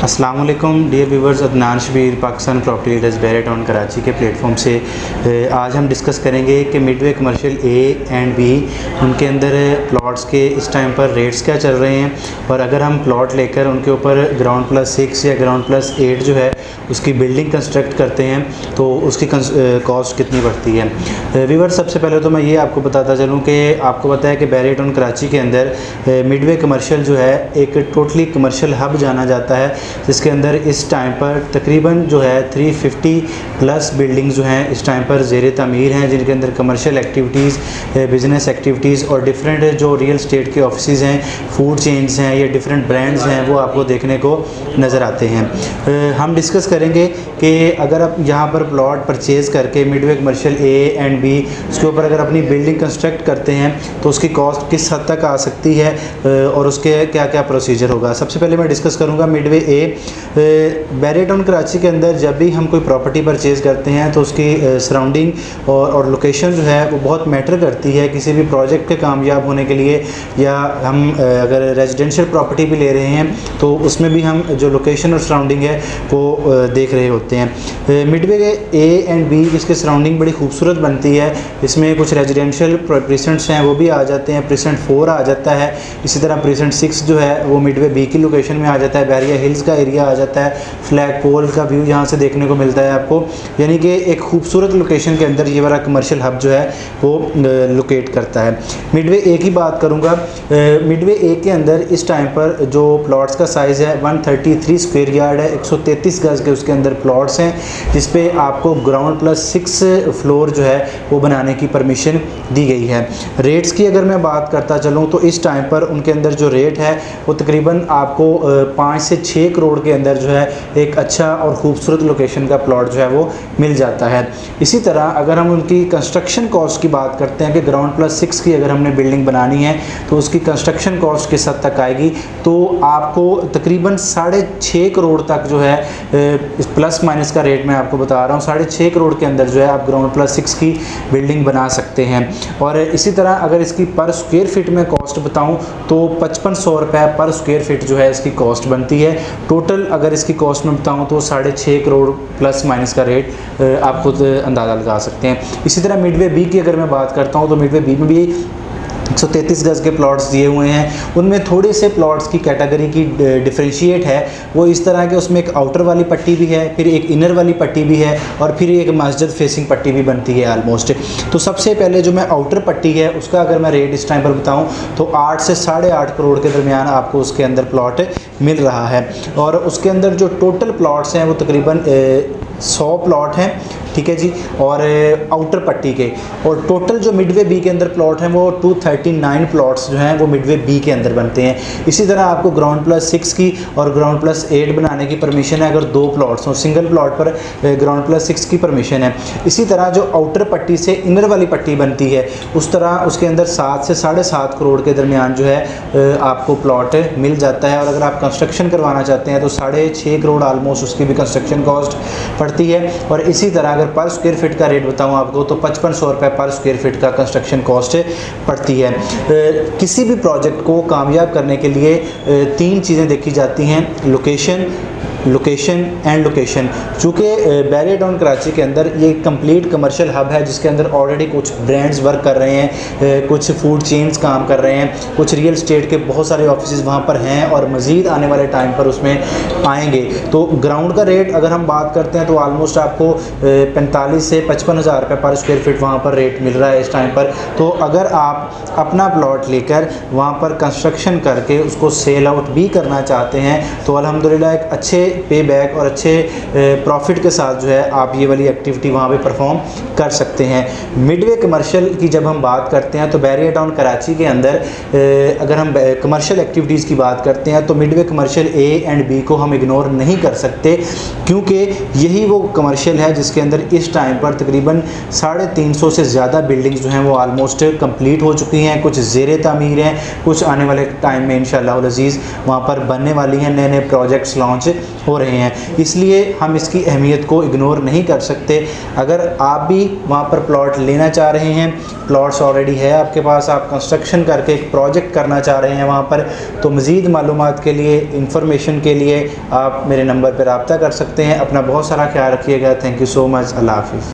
अस्सलाम वालेकुम dear viewers, Adnan Shabbir Pakistan property leaders Bahria town Karachi के प्लेटफॉर्म से आज हम डिस्कस करेंगे कि midway commercial A and B उनके अंदर प्लॉट्स के इस टाइम पर रेट्स क्या चल रहे हैं, और अगर हम प्लॉट लेकर उनके ऊपर ग्राउंड प्लस 6 या ग्राउंड प्लस 8 जो है उसकी बिल्डिंग कंस्ट्रक्ट करते हैं तो उसकी कॉस्ट कितनी बढ़ती है। व्यूवर्स, सबसे पहले तो मैं ये आपको बताता चलूँ कि आपको पता है कि बैरिया टाउन कराची के अंदर मिडवे कमर्शियल जो है एक टोटली कमर्शियल हब जाना जाता है, जिसके अंदर इस टाइम पर तकरीबन जो है 350 प्लस बिल्डिंग जो हैं इस टाइम पर ज़ेर तामीर हैं, जिनके अंदर कमर्शियल एक्टिविटीज़, बिज़नेस एक्टिविटीज़ और डिफरेंट जो रियल स्टेट के ऑफिसेज़ हैं, फूड चेन्स हैं या डिफरेंट ब्रांड्स हैं, वो आपको देखने को नज़र आते हैं। हम डिस्कस करेंगे कि अगर आप यहाँ पर प्लॉट परचेज़ करके midway commercial A and B उसके ऊपर अगर अपनी बिल्डिंग कंस्ट्रक्ट करते हैं तो उसकी कॉस्ट किस हद तक आ सकती है और उसके क्या क्या प्रोसीजर होगा। सबसे पहले मैं डिस्कस करूँगा मिडवे ए। बैरिया टाउन कराची के अंदर जब भी हम कोई प्रॉपर्टी परचेज़ करते हैं तो उसकी सराउंडिंग और लोकेशन जो है वो बहुत मैटर करती है किसी भी प्रोजेक्ट के कामयाब होने के लिए, या हम अगर रेजिडेंशियल प्रॉपर्टी भी ले रहे हैं तो उसमें भी हम जो लोकेशन और सराउंडिंग है वो देख रहे होते हैं। मिडवे ए एंड बी जिसके सराउंडिंग बड़ी खूबसूरत बनती है, इसमें कुछ रेजिडेंशियल प्रीसेंट्स हैं वो भी आ जाते हैं, प्रीसेंट 4 आ जाता है, इसी तरह प्रीसेंट 6 जो है वो मिडवे बी की लोकेशन में आ जाता है, बैरिया हिल्स का एरिया आ जाता है, फ्लैग पोल का व्यू यहाँ से देखने को मिलता है आपको, यानी कि एक खूबसूरत लोकेशन के अंदर ये वाला कमर्शियल हब जो है वो लोकेट करता है। मिडवे ए की बात करूँगा। मिडवे ए के अंदर इस टाइम पर जो प्लॉट्स का साइज़ है 133 स्क्वायर यार्ड है, 133 गज़ के उसके अंदर प्लॉट्स हैं, जिस पे आपको ग्राउंड प्लस 6 फ्लोर जो है वो बनाने की परमिशन दी गई है। रेट्स की अगर मैं बात करता चलूँ तो इस टाइम पर उनके अंदर जो रेट है वो तकरीबन आपको 5 से 6 करोड़ के अंदर जो है एक अच्छा और ख़ूबसूरत लोकेशन का प्लॉट जो है वो मिल जाता है। इसी तरह अगर हम उनकी कंस्ट्रक्शन कॉस्ट की बात करते हैं कि ग्राउंड प्लस 6 की अगर हमने बिल्डिंग बनानी है तो उसकी कंस्ट्रक्शन कॉस्ट किस हद तक आएगी, तो आपको तकरीबन 6.5 करोड़ तक जो है प्लस माइनस का रेट मैं आपको बता रहा हूँ, 6.5 करोड़ के अंदर जो है आप ग्राउंड प्लस 6 की बिल्डिंग बना सकते हैं। और इसी तरह अगर इसकी पर स्क्वायर फिट में कॉस्ट बताऊँ तो 5500 रुपये पर स्क्वायर फिट जो है इसकी कॉस्ट बनती है। टोटल अगर इसकी कॉस्ट में बताऊँ तो 6.5 करोड़ प्लस माइनस का रेट आप खुद अंदाज़ा लगा सकते हैं। इसी तरह मिडवे बी की अगर मैं बात करता हूँ तो मिडवे बी में भी 133 गज़ के प्लॉट्स दिए हुए हैं। उनमें थोड़े से प्लॉट्स की कैटेगरी की डिफरेंशिएट है, वो इस तरह के उसमें एक आउटर वाली पट्टी भी है, फिर एक इनर वाली पट्टी भी है और फिर एक मस्जिद फेसिंग पट्टी भी बनती है ऑलमोस्ट। तो सबसे पहले जो मैं आउटर पट्टी है उसका अगर मैं रेट इस टाइम पर बताऊं तो 8 से 8.5 करोड़ के दरमियान आपको उसके अंदर प्लॉट मिल रहा है। और उसके अंदर जो टोटल प्लॉट्स हैं वो तकरीबन 100 प्लॉट हैं, ठीक है जी, और आउटर पट्टी के। और टोटल जो मिडवे बी के अंदर प्लॉट हैं वो 239 प्लॉट्स जो हैं वो मिडवे बी के अंदर बनते हैं। इसी तरह आपको ग्राउंड प्लस 6 की और ग्राउंड प्लस 8 बनाने की परमिशन है अगर 2 प्लॉट्स हों, सिंगल प्लॉट पर ग्राउंड प्लस 6 की परमिशन है। इसी तरह जो आउटर पट्टी से इनर वाली पट्टी बनती है उस तरह उसके अंदर 7 से 7.5 करोड़ के दरमियान जो है आपको प्लॉट मिल जाता है। और अगर आप कंस्ट्रक्शन करवाना चाहते हैं तो 6.5 करोड़ आलमोस्ट उसकी भी कंस्ट्रक्शन कॉस्ट पड़ती है। और इसी तरह अगर पर स्क्वायर फिट का रेट बताऊं आपको तो 5500 रुपये पर स्क्वायर फिट का कंस्ट्रक्शन कॉस्ट पड़ती है। किसी भी प्रोजेक्ट को कामयाब करने के लिए 3 चीज़ें देखी जाती हैं, लोकेशन एंड लोकेशन। चूँकि बैरिया टाउन कराची के अंदर ये कंप्लीट कमर्शियल हब है जिसके अंदर ऑलरेडी कुछ ब्रांड्स वर्क कर रहे हैं, कुछ फूड चेन्स काम कर रहे हैं, कुछ रियल स्टेट के बहुत सारे ऑफिस वहाँ पर हैं और मज़ीद आने वाले टाइम पर उसमें आएंगे। तो ग्राउंड का रेट अगर हम बात करते हैं तो ऑलमोस्ट आपको 45 से 55 हज़ार रुपये पर स्क्वायर फिट वहाँ पर रेट मिल रहा है इस टाइम पर। तो अगर आप अपना प्लॉट लेकर वहाँ पर कंस्ट्रक्शन करके उसको सेल आउट भी करना चाहते हैं तो अल्हम्दुलिल्लाह एक अच्छे पे बैक और अच्छे प्रॉफिट के साथ जो है आप ये वाली एक्टिविटी वहाँ पे परफॉर्म कर सकते हैं। मिडवे कमर्शियल की जब हम बात करते हैं तो बैरिया टाउन कराची के अंदर अगर हम कमर्शियल एक्टिविटीज़ की बात करते हैं तो midway commercial A and B को हम इग्नोर नहीं कर सकते, क्योंकि यही वो कमर्शियल है जिसके अंदर इस टाइम पर तकरीबन 350 से ज़्यादा बिल्डिंग्स जो हैं वो आलमोस्ट कंप्लीट हो चुकी हैं, कुछ ज़ेर तामीर हैं, कुछ आने वाले टाइम में इंशाअल्लाह अज़ीज़ वहाँ पर बनने वाली हैं, नए नए प्रोजेक्ट्स लॉन्च हो रहे हैं, इसलिए हम इसकी अहमियत को इग्नोर नहीं कर सकते। अगर आप भी वहाँ पर प्लॉट लेना चाह रहे हैं, प्लॉट्स ऑलरेडी है आपके पास, आप कंस्ट्रक्शन करके एक प्रोजेक्ट करना चाह रहे हैं वहाँ पर, तो मज़ीद मालूमात के लिए, इंफॉर्मेशन के लिए आप मेरे नंबर पर रब्ता कर सकते हैं। अपना बहुत सारा ख्याल रखिएगा। Thank you so much. Allah हाफ़िज़।